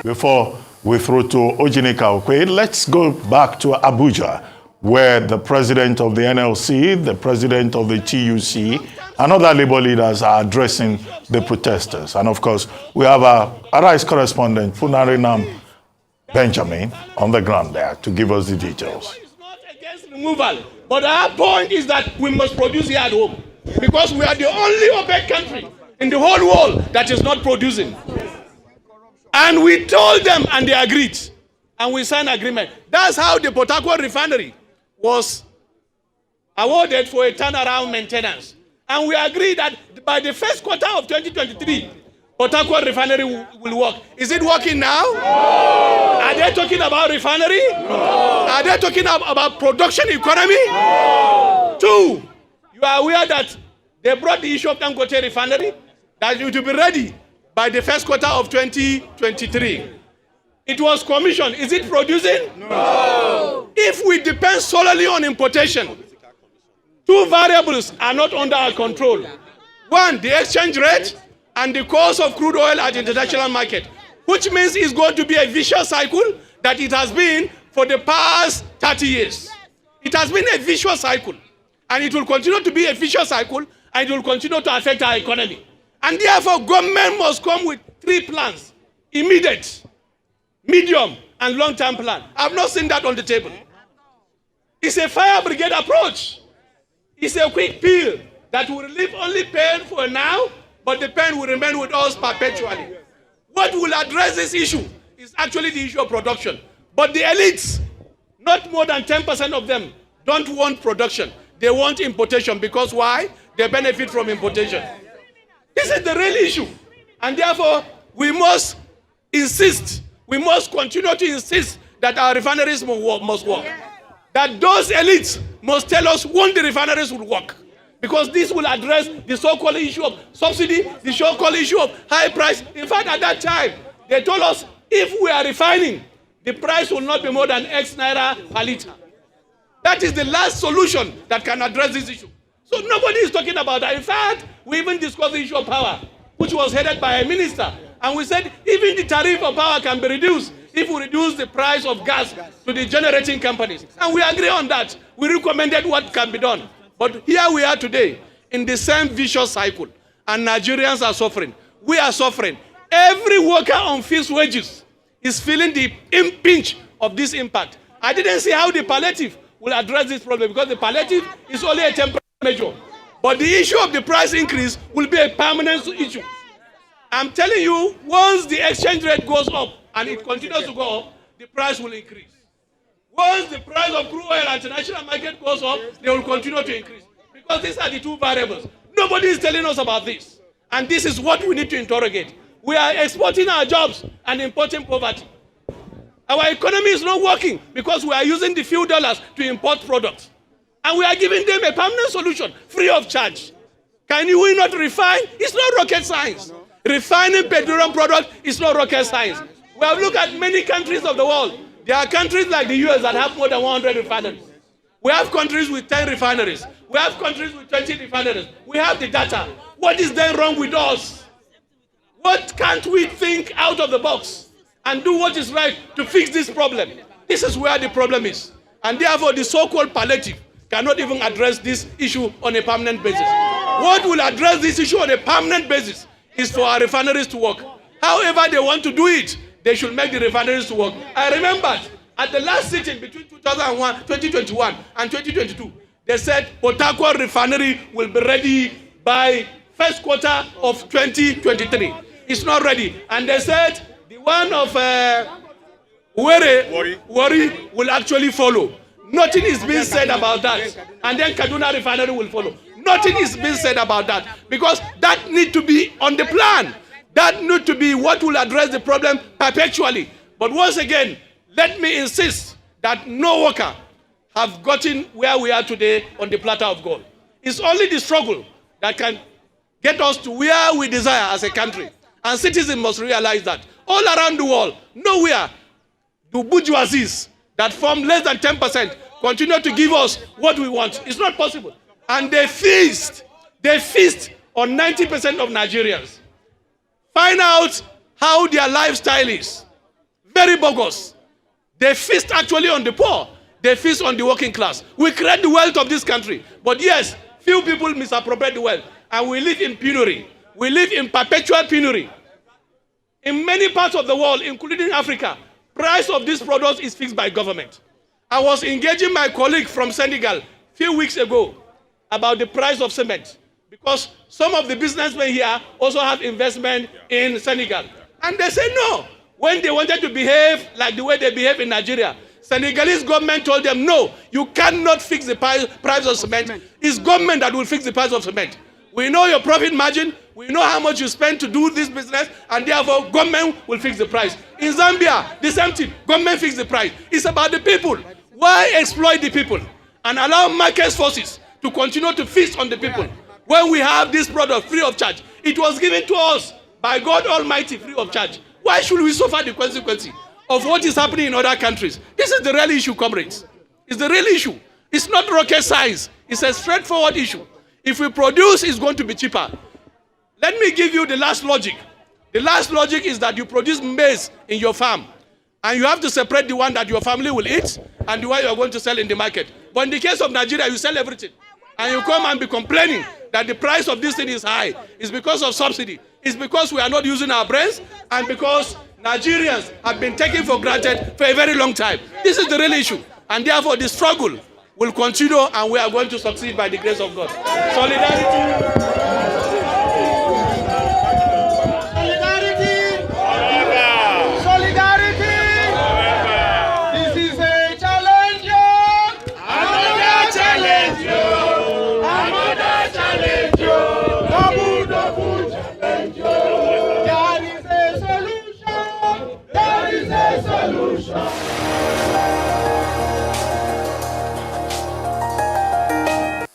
Before we throw to Ojinika Okwe, let's go back to Abuja, where the president of the NLC, the president of the TUC, and other labor leaders are addressing the protesters. And of course, we have our Arise correspondent, Funarinam Benjamin, on the ground there to give us the details. It's not against removal, but our point is that we must produce here at home, because we are the only OPEC country in the whole world that is not producing. And we told them, and they agreed, and we signed agreement. That's how the Port Harcourt refinery was awarded for a turnaround maintenance. And we agreed that by the first quarter of 2023, Port Harcourt refinery will work. Is it working now? No. Are they talking about refinery? No. Are they talking about production economy? No. Two, you are aware that they brought the issue of Dangote refinery, that it will be ready by the first quarter of 2023. It was commissioned. Is it producing? No. If we depend solely on importation, two variables are not under our control. One, the exchange rate and the cost of crude oil at the international market, which means it's going to be a vicious cycle that it has been for the past 30 years. It has been a vicious cycle, and it will continue to be a vicious cycle, and it will continue to affect our economy. And therefore, government must come with three plans: immediate, medium, and long-term plan. I've not seen that on the table. It's a fire brigade approach. It's a quick pill that will relieve only pain for now, but the pain will remain with us perpetually. What will address this issue is actually the issue of production. But the elites, not more than 10% of them, don't want production. They want importation. Because why? They benefit from importation. This is the real issue. And therefore, we must insist, we must continue to insist that our refineries must work. That those elites must tell us when the refineries will work. Because this will address the so-called issue of subsidy, the so-called issue of high price. In fact, at that time, they told us if we are refining, the price will not be more than X naira per liter. That is the last solution that can address this issue. So nobody is talking about that. In fact, we even discussed the issue of power, which was headed by a minister. And we said even the tariff of power can be reduced if we reduce the price of gas to the generating companies. And we agree on that. We recommended what can be done. But here we are today in the same vicious cycle. And Nigerians are suffering. We are suffering. Every worker on fixed wages is feeling the pinch of this impact. I didn't see how the palliative will address this problem, because the palliative is only a temporary measure. But the issue of the price increase will be a permanent issue. I'm telling you, once the exchange rate goes up, and it continues to go up, the price will increase. Once the price of crude oil at the international market goes up, they will continue to increase. Because these are the two variables. Nobody is telling us about this. And this is what we need to interrogate. We are exporting our jobs and importing poverty. Our economy is not working because we are using the few dollars to import products. And we are giving them a permanent solution, free of charge. Can we not refine? It's not rocket science. Refining petroleum products is not rocket science. We have looked at many countries of the world. There are countries like the US that have more than 100 refineries. We have countries with 10 refineries. We have countries with 20 refineries. We have the data. What is then wrong with us? What can't we think out of the box and do what is right to fix this problem? This is where the problem is. And therefore, the so-called palliative cannot even address this issue on a permanent basis. What will address this issue on a permanent basis is for our refineries to work. However they want to do it, they should make the refineries to work. I remember at the last sitting between 2021 and 2022, they said Port Harcourt refinery will be ready by first quarter of 2023. It's not ready. And they said the one of Warri will actually follow. Nothing is being said about that. And then Kaduna refinery will follow. Nothing is being said about that. Because that needs to be on the plan. That needs to be what will address the problem perpetually. But once again, let me insist that no worker have gotten where we are today on the platter of gold. It's only the struggle that can get us to where we desire as a country. And citizens must realize that. All around the world, nowhere do bourgeoisies that form less than 10% continue to give us what we want. It's not possible. And they feast on 90% of Nigerians. Find out how their lifestyle is. Very bogus. They feast actually on the poor. They feast on the working class. We create the wealth of this country. But yes, few people misappropriate the wealth. And we live in penury. We live in perpetual penury. In many parts of the world, including Africa, price of these products is fixed by government. I was engaging my colleague from Senegal a few weeks ago about the price of cement, because some of the businessmen here also have investment in Senegal. And they say no. When they wanted to behave like the way they behave in Nigeria, Senegalese government told them, no, you cannot fix the price of cement. It's government that will fix the price of cement. We know your profit margin, we know how much you spend to do this business, and therefore government will fix the price. In Zambia, the same thing, government fix the price. It's about the people. Why exploit the people and allow market forces to continue to feast on the people when we have this product free of charge? It was given to us by God Almighty free of charge. Why should we suffer the consequence of what is happening in other countries? This is the real issue, comrades. It's the real issue. It's not rocket science. It's a straightforward issue. If we produce, it's going to be cheaper. Let me give you the last logic. The last logic is that you produce maize in your farm, and you have to separate the one that your family will eat and the one you are going to sell in the market. But in the case of Nigeria, you sell everything. And you come and be complaining that the price of this thing is high. It's because of subsidy. It's because we are not using our brains, and because Nigerians have been taken for granted for a very long time. This is the real issue. And therefore, the struggle will continue, and we are going to succeed by the grace of God. Solidarity. Solution.